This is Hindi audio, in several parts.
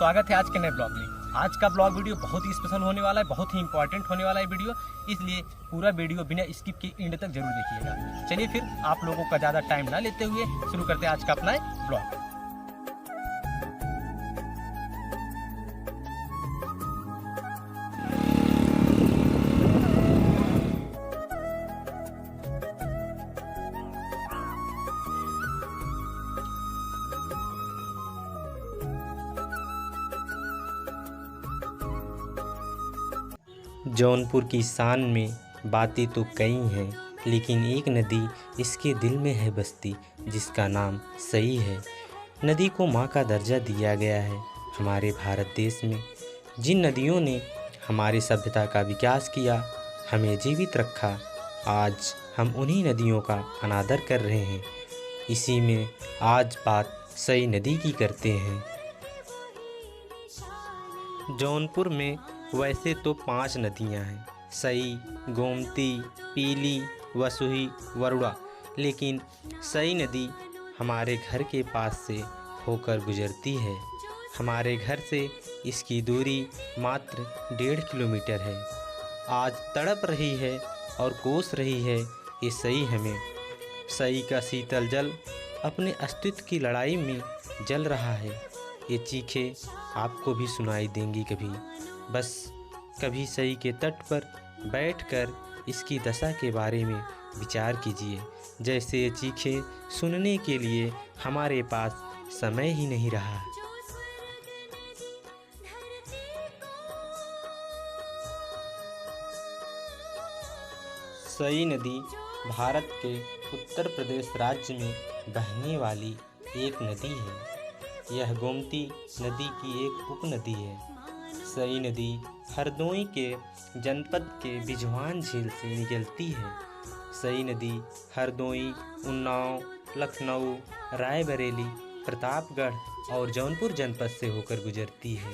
स्वागत है आज के नए ब्लॉग में। आज का ब्लॉग वीडियो बहुत ही स्पेशल होने वाला है, बहुत ही इंपॉर्टेंट होने वाला है वीडियो, इसलिए पूरा वीडियो बिना स्किप के एंड तक जरूर देखिएगा। चलिए फिर आप लोगों का ज़्यादा टाइम ना लेते हुए शुरू करते हैं आज का अपना ब्लॉग। जौनपुर की शान में बातें तो कई हैं, लेकिन एक नदी इसके दिल में है बसती, जिसका नाम सई है। नदी को माँ का दर्जा दिया गया है हमारे भारत देश में। जिन नदियों ने हमारी सभ्यता का विकास किया, हमें जीवित रखा, आज हम उन्हीं नदियों का अनादर कर रहे हैं। इसी में आज बात सई नदी की करते हैं। जौनपुर में वैसे तो 5 नदियां हैं, सई, गोमती, पीली, वसुही, वरुणा, लेकिन सई नदी हमारे घर के पास से होकर गुजरती है। हमारे घर से इसकी दूरी मात्र 1.5 किलोमीटर है। आज तड़प रही है और कोस रही है ये सई हमें। सई का शीतल जल अपने अस्तित्व की लड़ाई में जल रहा है। ये चीखें आपको भी सुनाई देंगी कभी। बस कभी सई के तट पर बैठकर इसकी दशा के बारे में विचार कीजिए। जैसे ये चीखें सुनने के लिए हमारे पास समय ही नहीं रहा। सई नदी भारत के उत्तर प्रदेश राज्य में बहने वाली एक नदी है। यह गोमती नदी की एक उपनदी है। सई नदी हरदोई के जनपद के बिजवान झील से निकलती है। सई नदी हरदोई, उन्नाव, लखनऊ, रायबरेली, प्रतापगढ़ और जौनपुर जनपद से होकर गुजरती है।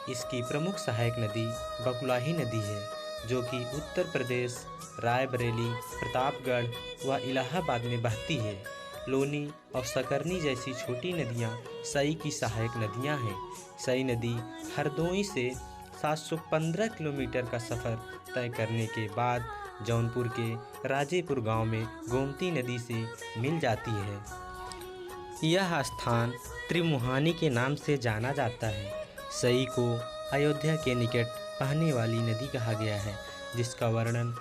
इसकी प्रमुख सहायक नदी बकुलाही नदी है, जो कि उत्तर प्रदेश, रायबरेली, प्रतापगढ़ व इलाहाबाद में बहती है। लोनी और सकरनी जैसी छोटी नदियाँ सई की सहायक नदियाँ हैं। सई नदी हरदोई से 715 किलोमीटर का सफ़र तय करने के बाद जौनपुर के राजेपुर गांव में गोमती नदी से मिल जाती है। यह स्थान त्रिमुहानी के नाम से जाना जाता है। सई को अयोध्या के निकट बहने वाली नदी कहा गया है, जिसका वर्णन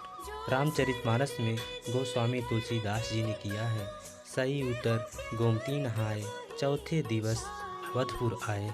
रामचरितमानस में गोस्वामी तुलसीदास जी ने किया है। सई उतर गोमती नहाए, चौथे दिवस अवधपुर आए।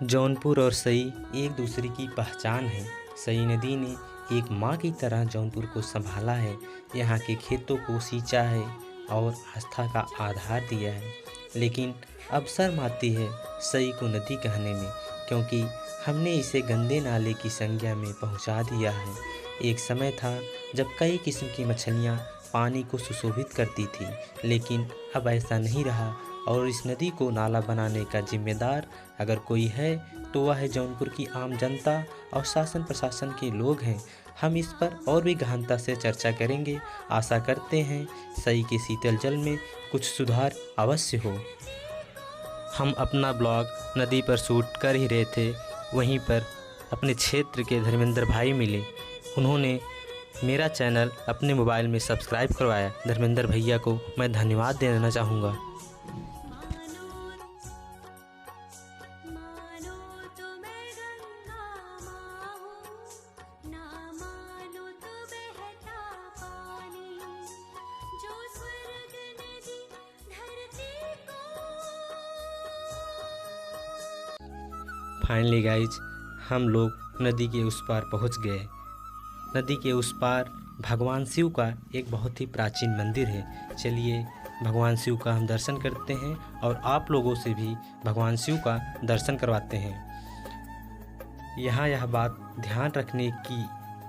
जौनपुर और सई एक दूसरे की पहचान है। सई नदी ने एक माँ की तरह जौनपुर को संभाला है, यहाँ के खेतों को सींचा है और आस्था का आधार दिया है। लेकिन अब शर्म आती है सई को नदी कहने में, क्योंकि हमने इसे गंदे नाले की संज्ञा में पहुँचा दिया है। एक समय था जब कई किस्म की मछलियाँ पानी को सुशोभित करती थी, लेकिन अब ऐसा नहीं रहा और इस नदी को नाला बनाने का जिम्मेदार अगर कोई है तो वह है जौनपुर की आम जनता और शासन प्रशासन के लोग हैं। हम इस पर और भी गहनता से चर्चा करेंगे। आशा करते हैं सई के शीतल जल में कुछ सुधार अवश्य हो। हम अपना ब्लॉग नदी पर शूट कर ही रहे थे, वहीं पर अपने क्षेत्र के धर्मेंद्र भाई मिले। उन्होंने मेरा चैनल अपने मोबाइल में सब्सक्राइब करवाया। धर्मेंद्र भैया को मैं धन्यवाद देना चाहूँगा। फाइनली गाइज, हम लोग नदी के उस पार पहुँच गए। नदी के उस पार भगवान शिव का एक बहुत ही प्राचीन मंदिर है। चलिए भगवान शिव का हम दर्शन करते हैं और आप लोगों से भी भगवान शिव का दर्शन करवाते हैं। यहाँ यह बात ध्यान रखने की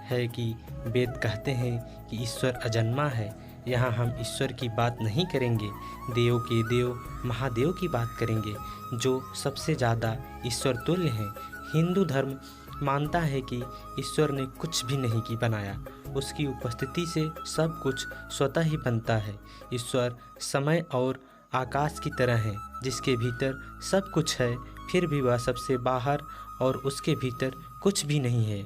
है कि वेद कहते हैं कि ईश्वर अजन्मा है। यहाँ हम ईश्वर की बात नहीं करेंगे, देव के देव महादेव की बात करेंगे, जो सबसे ज़्यादा ईश्वर तुल्य हैं। हिंदू धर्म मानता है कि ईश्वर ने कुछ भी नहीं की बनाया, उसकी उपस्थिति से सब कुछ स्वतः ही बनता है। ईश्वर समय और आकाश की तरह है जिसके भीतर सब कुछ है, फिर भी वह सबसे बाहर और उसके भीतर कुछ भी नहीं है।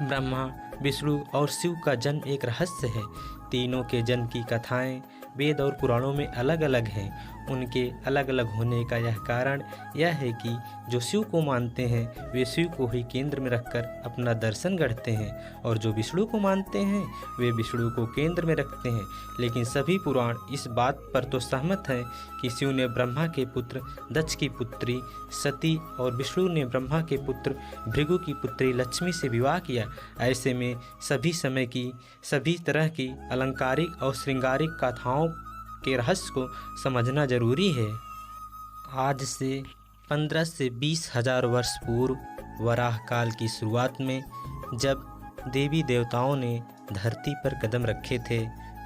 ब्रह्मा, विष्णु और शिव का जन्म एक रहस्य है। तीनों के जन्म की कथाएं वेद और पुराणों में अलग अलग हैं। उनके अलग अलग होने का यह कारण यह है कि जो शिव को मानते हैं वे शिव को ही केंद्र में रखकर अपना दर्शन गढ़ते हैं, और जो विष्णु को मानते हैं वे विष्णु को केंद्र में रखते हैं। लेकिन सभी पुराण इस बात पर तो सहमत हैं कि शिव ने ब्रह्मा के पुत्र दक्ष की पुत्री सती और विष्णु ने ब्रह्मा के पुत्र भृगु की पुत्री लक्ष्मी से विवाह किया। ऐसे में सभी समय की सभी तरह की अलंकारिक और श्रृंगारिक कथाओं के रहस्य को समझना जरूरी है। आज से 15 से 20 हजार वर्ष पूर्व वराह काल की शुरुआत में जब देवी देवताओं ने धरती पर कदम रखे थे,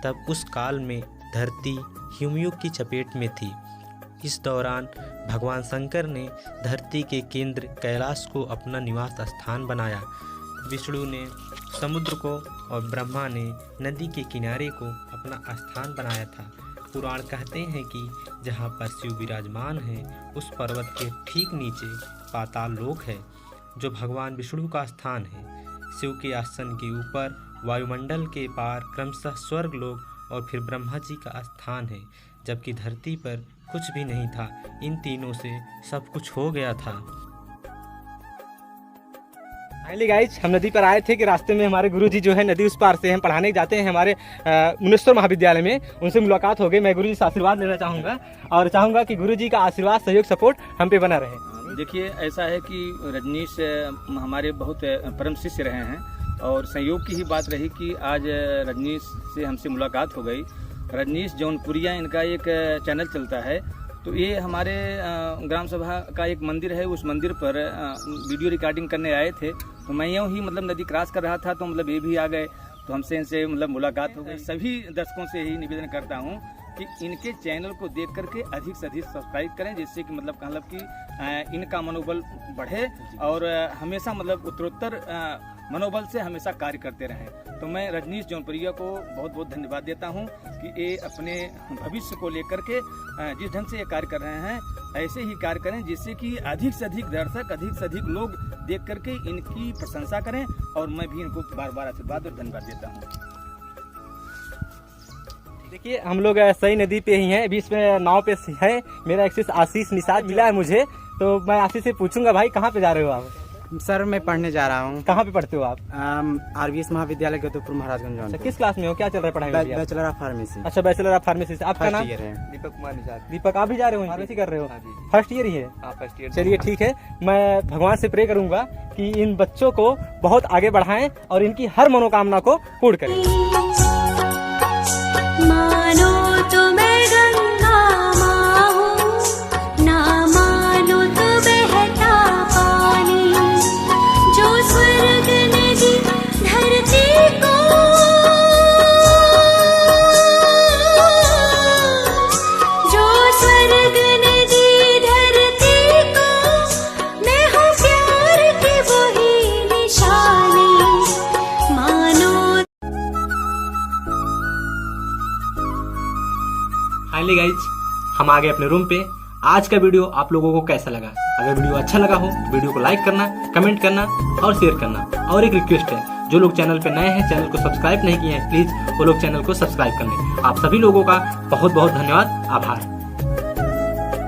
तब उस काल में धरती हिमयुग की चपेट में थी। इस दौरान भगवान शंकर ने धरती के केंद्र कैलाश को अपना निवास स्थान बनाया। विष्णु ने समुद्र को और ब्रह्मा ने नदी के किनारे को अपना स्थान बनाया था। पुराण कहते हैं कि जहाँ पर शिव विराजमान है उस पर्वत के ठीक नीचे पाताल लोक है, जो भगवान विष्णु का स्थान है। शिव के आसन के ऊपर वायुमंडल के पार क्रमशः स्वर्ग लोक और फिर ब्रह्मा जी का स्थान है, जबकि धरती पर कुछ भी नहीं था। इन तीनों से सब कुछ हो गया था। फाइनली गाइज, हम नदी पर आए थे कि रास्ते में हमारे गुरुजी जो है नदी उस पार से हम पढ़ाने जाते हैं हमारे मुनेश्वर महाविद्यालय में, उनसे मुलाकात हो गई। मैं गुरुजी से आशीर्वाद लेना चाहूँगा और चाहूँगा कि गुरुजी का आशीर्वाद, सहयोग, सपोर्ट हम पे बना रहे। देखिए, ऐसा है कि रजनीश हमारे बहुत परम शिष्य रहे हैं और संयोग की ही बात रही कि आज रजनीश से हमसे मुलाकात हो गई। रजनीश जौनपुरिया इनका एक चैनल चलता है, तो ये हमारे ग्राम सभा का एक मंदिर है, उस मंदिर पर वीडियो रिकॉर्डिंग करने आए थे। तो मैं यूँ ही मतलब नदी क्रॉस कर रहा था, तो मतलब ये भी आ गए, तो हमसे इनसे मतलब मुलाकात हो गई। सभी दर्शकों से ही निवेदन करता हूँ कि इनके चैनल को देख करके अधिक से अधिक सब्सक्राइब करें, जिससे कि मतलब कि इनका मनोबल बढ़े और हमेशा मतलब उत्तरोत्तर मनोबल से हमेशा कार्य करते रहें। तो मैं रजनीश जौनपुरिया को बहुत बहुत धन्यवाद देता हूं कि ये अपने भविष्य को लेकर के जिस ढंग से ये कार्य कर रहे हैं ऐसे ही कार्य करें, जिससे कि अधिक से अधिक दर्शक, अधिक से अधिक लोग देख करके इनकी प्रशंसा करें, और मैं भी इनको बार बार आशीर्वाद और धन्यवाद देता हूँ। देखिए, हम लोग सही नदी पे ही हैं, बीच में नाव पे है। मेरा एक्सिस आशीष निषाद मिला है मुझे, तो मैं आशीष से पूछूंगा, भाई कहाँ पे जा रहे हो आप? सर, मैं पढ़ने जा रहा हूँ। कहाँ पे पढ़ते हो आप? RVS महाविद्यालय गौतमपुर महाराजगंज। अच्छा, किस क्लास में हो? क्या चल रहा है पढ़ाई में? Bachelor of pharmacy. अच्छा, बैचलर ऑफ फार्मेसी से। आपका नाम? दीपक कुमार निषाद। दीपक, आप भी जा रहे हो फार्मेसी कर रहे हो? फर्स्ट ईयर ही है? First year. चलिए ठीक है, मैं भगवान से प्रे करूंगा कि इन बच्चों को बहुत आगे बढ़ाएं और इनकी हर मनोकामना को पूर्ण करें। मानो तो मैं गंगा माँ हूँ, ना मानो तो बहता पानी, जो स्वर्ग ने दी धरती को, जो स्वर्ग ने दी धरती को, मैं हूँ प्यार की वही निशानी। मानो फाइनली गाइज, हम आ गए अपने रूम पे। आज का वीडियो आप लोगों को कैसा लगा? अगर वीडियो अच्छा लगा हो वीडियो को लाइक करना, कमेंट करना और शेयर करना। और एक रिक्वेस्ट है, जो लोग चैनल पे नए हैं, चैनल को सब्सक्राइब नहीं किए हैं, प्लीज वो लोग चैनल को सब्सक्राइब कर लें। आप सभी लोगों का बहुत बहुत धन्यवाद, आभार।